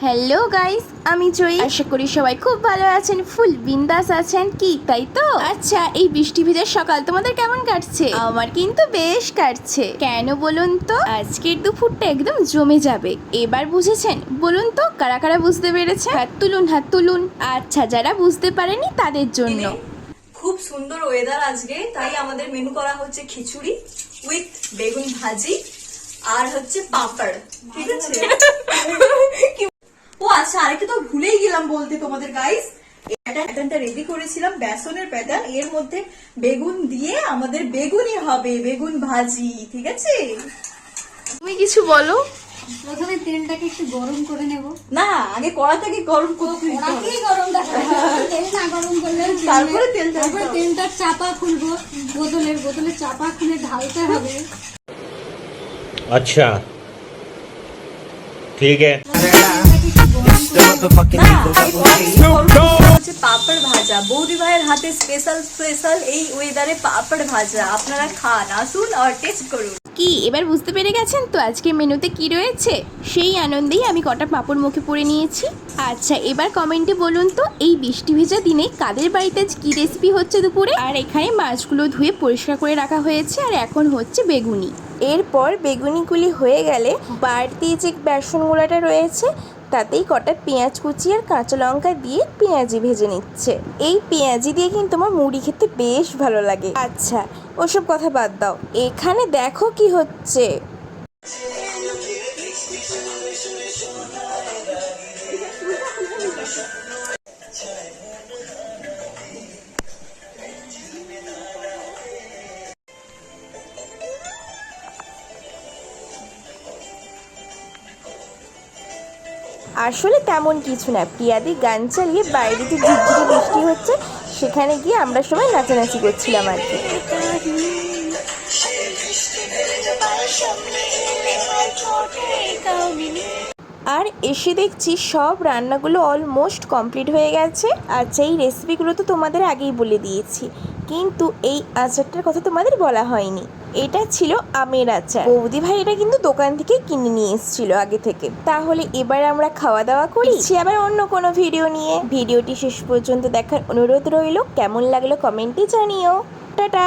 Hello guys, আমি জয়ী। আশা করি সবাই খুব ভালো আছেন, ফুল বিন্দাস আছেন কি, তাই তো? আচ্ছা, এই বৃষ্টি ভেজার সকাল তোমাদের কেমন কাটছে? আমার কিন্তু বেশ কাটছে। কেন বলুন তো? আজকের দুপুরটা একদম জমে যাবে। এবার বুঝেছেন? বলুন তো কারা কারা বুঝতে পেরেছে? হাত তুলুন, হাত তুলুন। আচ্ছা, যারা বুঝতে পারেনি তাদের জন্য। খুব সুন্দর ওয়েদার আজকে, তাই আমাদের মেনু করা হচ্ছে খিচুড়ি উইথ বেগুন ভাজি আর হচ্ছে পাপড়। ঠিক আছে। ও আচ্ছা, আরেকটা তো ভুলেই গেলাম বলতে তোমাদের গাইস, প্যাটার্নটা রেডি করেছিলাম, বেসনের প্যাটার্ন। এর মধ্যে বেগুন দিয়ে আমাদের বেগুনই হবে, বেগুন ভাজি। ঠিক আছে, তুমি কিছু বলো। প্রথমে তেলটাকে একটু গরম করে নেব। না আগে কড়াটাকে গরম করতে দিতে হবে। কড়াকেই গরম রাখতে হবে। তেল না গরম করলে তারপরে তেলটা তারপরে দিতে হবে। তেলটার চাপা খুলবো, বোতলের চাপা খুলে ঢালতে হবে। अच्छा ठीक है। হচ্ছে পাপড় ভাজা, বৌদি ভাইয়ের হাতে স্পেশাল এই ওয়েদারে পাপড় ভাজা। আপনারা খান, আসুন আর টেস্ট করুন। কি এবার বুঝতে পেরে গেছেন তো আজকে মেনুতে কি রয়েছে? সেই আনন্দেই আমি কটা পাঁপড় মুখে পুরে নিয়েছি। আচ্ছা, এবার কমেন্টে বলুন তো এই বৃষ্টি ভেজা দিনে কাদের বাড়িতে কি রেসিপি হচ্ছে দুপুরে। আর এখানে মাছগুলো ধুয়ে পরিষ্কার করে রাখা হয়েছে, আর এখন হচ্ছে বেগুনি। এরপর বেগুনিগুলি হয়ে গেলে বাড়তি যে বেসন গোলাটা রয়েছে তাতেই কটা পেঁয়াজ কুচি আর কাঁচা লঙ্কা দিয়ে পেঁয়াজি ভেজে নিচ্ছে। এই পেঁয়াজি দিয়ে কিন্তু আমার মুড়ি খেতে বেশ ভালো লাগে। আচ্ছা, ওসব কথা বাদ দাও, এখানে দেখো কি হচ্ছে। আসলে তেমন কিছু না, প্রিয়াদি গান চালিয়ে বাইরে যে ঝিরঝিরি বৃষ্টি হচ্ছে সেখানে গিয়ে আমরা সবাই নাচানাচি করছিলাম আর কি। আর এসে দেখছি সব রান্নাগুলো অলমোস্ট কমপ্লিট হয়ে গেছে। আচ্ছা, এই রেসিপিগুলো তো তোমাদের আগেই বলে দিয়েছি, কিন্তু এই আচারটার কথা তোমাদের বলা হয়নি। এটা ছিল আমের আচার। বৌদি ভাই এটা কিন্তু দোকান থেকে কিনে নিয়ে এসেছিল আগে থেকে। তাহলে এবার আমরা খাওয়া দাওয়া করি আবার অন্য কোনো ভিডিও নিয়ে। ভিডিওটি শেষ পর্যন্ত দেখার অনুরোধ রইল। কেমন লাগলো কমেন্টে জানিও। টাটা।